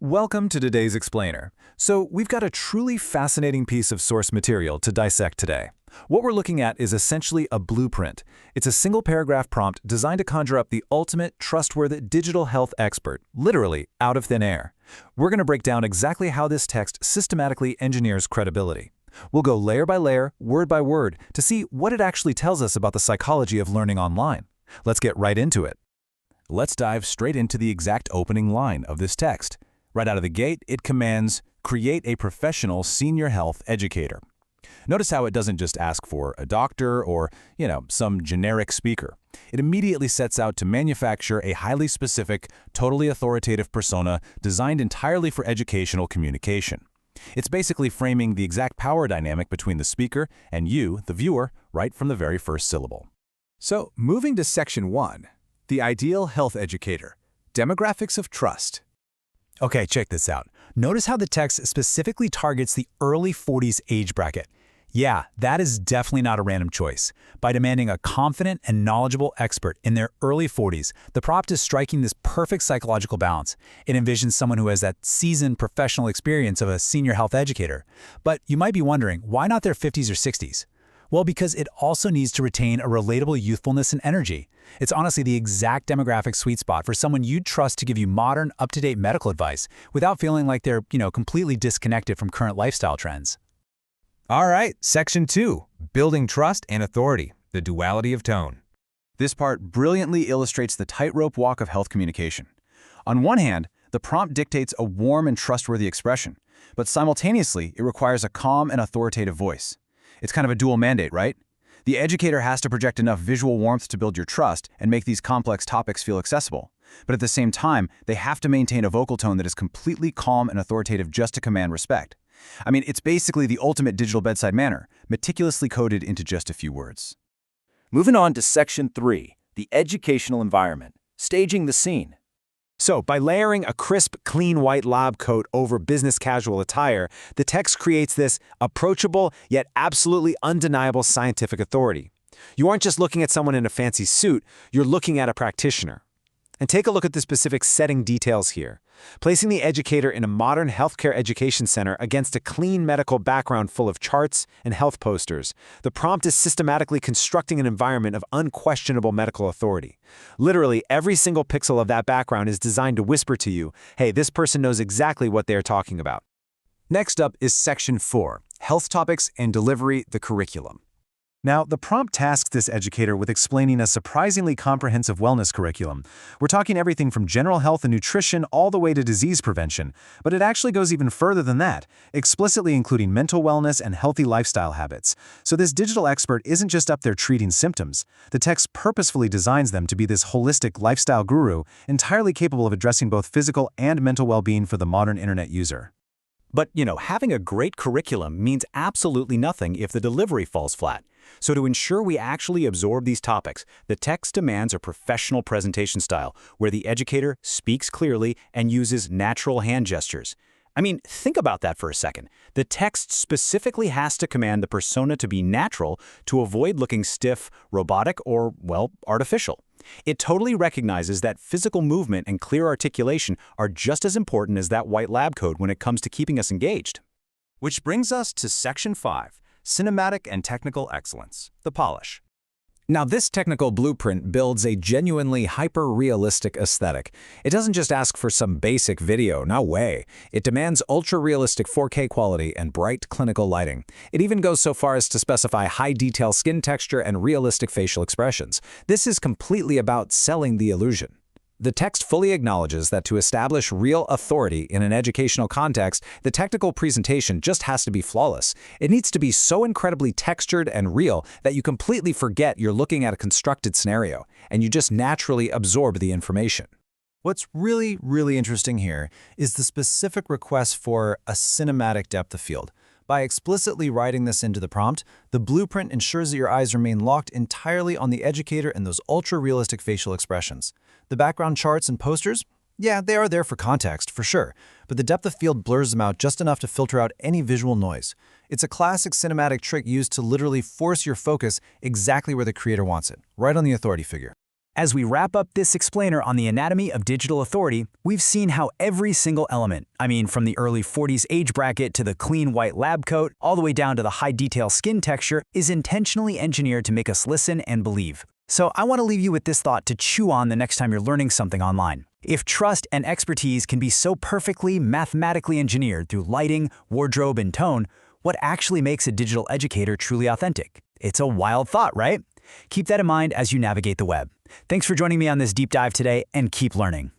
Welcome to today's explainer. So we've got a truly fascinating piece of source material to dissect today. What we're looking at is essentially a blueprint. It's a single paragraph prompt designed to conjure up the ultimate trustworthy digital health expert, literally out of thin air. We're going to break down exactly how this text systematically engineers credibility. We'll go layer by layer, word by word, to see what it actually tells us about the psychology of learning online. Let's get right into it. Let's dive straight into the exact opening line of this text. Right out of the gate, it commands, create a professional senior health educator. Notice how it doesn't just ask for a doctor or, some generic speaker. It immediately sets out to manufacture a highly specific, totally authoritative persona designed entirely for educational communication. It's basically framing the exact power dynamic between the speaker and you, the viewer, right from the very first syllable. So, moving to Section 1, the ideal health educator, demographics of trust. Okay, check this out. Notice how the text specifically targets the early 40s age bracket. Yeah, that is definitely not a random choice. By demanding a confident and knowledgeable expert in their early 40s, the prompt is striking this perfect psychological balance. It envisions someone who has that seasoned professional experience of a senior health educator. But you might be wondering, why not their 50s or 60s? Well, because it also needs to retain a relatable youthfulness and energy. It's honestly the exact demographic sweet spot for someone you'd trust to give you modern, up-to-date medical advice without feeling like they're, completely disconnected from current lifestyle trends. All right, Section 2, Building Trust and Authority, the Duality of Tone. This part brilliantly illustrates the tightrope walk of health communication. On one hand, the prompt dictates a warm and trustworthy expression, but simultaneously, it requires a calm and authoritative voice. It's kind of a dual mandate, right? The educator has to project enough visual warmth to build your trust and make these complex topics feel accessible. But at the same time, they have to maintain a vocal tone that is completely calm and authoritative just to command respect. It's basically the ultimate digital bedside manner, meticulously coded into just a few words. Moving on to Section 3, the educational environment, staging the scene. So, by layering a crisp, clean white lab coat over business casual attire, the text creates this approachable yet absolutely undeniable scientific authority. You aren't just looking at someone in a fancy suit, you're looking at a practitioner. And take a look at the specific setting details here. Placing the educator in a modern healthcare education center against a clean medical background full of charts and health posters, the prompt is systematically constructing an environment of unquestionable medical authority. Literally, every single pixel of that background is designed to whisper to you, hey, this person knows exactly what they are talking about. Next up is Section 4, Health Topics and Delivery, the Curriculum. Now, the prompt tasks this educator with explaining a surprisingly comprehensive wellness curriculum. We're talking everything from general health and nutrition all the way to disease prevention, but it actually goes even further than that, explicitly including mental wellness and healthy lifestyle habits. So this digital expert isn't just up there treating symptoms. The text purposefully designs them to be this holistic lifestyle guru, entirely capable of addressing both physical and mental well-being for the modern internet user. But, having a great curriculum means absolutely nothing if the delivery falls flat. So to ensure we actually absorb these topics, the text demands a professional presentation style where the educator speaks clearly and uses natural hand gestures. Think about that for a second. The text specifically has to command the persona to be natural to avoid looking stiff, robotic, or, artificial. It totally recognizes that physical movement and clear articulation are just as important as that white lab coat when it comes to keeping us engaged. Which brings us to Section 5, Cinematic and Technical Excellence, the polish. Now, this technical blueprint builds a genuinely hyper-realistic aesthetic. It doesn't just ask for some basic video, no way. It demands ultra-realistic 4K quality and bright clinical lighting. It even goes so far as to specify high-detail skin texture and realistic facial expressions. This is completely about selling the illusion. The text fully acknowledges that to establish real authority in an educational context, the technical presentation just has to be flawless. It needs to be so incredibly textured and real that you completely forget you're looking at a constructed scenario, and you just naturally absorb the information. What's really, really interesting here is the specific request for a cinematic depth of field. By explicitly writing this into the prompt, the blueprint ensures that your eyes remain locked entirely on the educator and those ultra-realistic facial expressions. The background charts and posters? Yeah, they are there for context, for sure, but the depth of field blurs them out just enough to filter out any visual noise. It's a classic cinematic trick used to literally force your focus exactly where the creator wants it, right on the authority figure. As we wrap up this explainer on the anatomy of digital authority, we've seen how every single element, from the early 40s age bracket to the clean white lab coat, all the way down to the high-detail skin texture, is intentionally engineered to make us listen and believe. So I want to leave you with this thought to chew on the next time you're learning something online. If trust and expertise can be so perfectly mathematically engineered through lighting, wardrobe, and tone, what actually makes a digital educator truly authentic? It's a wild thought, right? Keep that in mind as you navigate the web. Thanks for joining me on this deep dive today, and keep learning.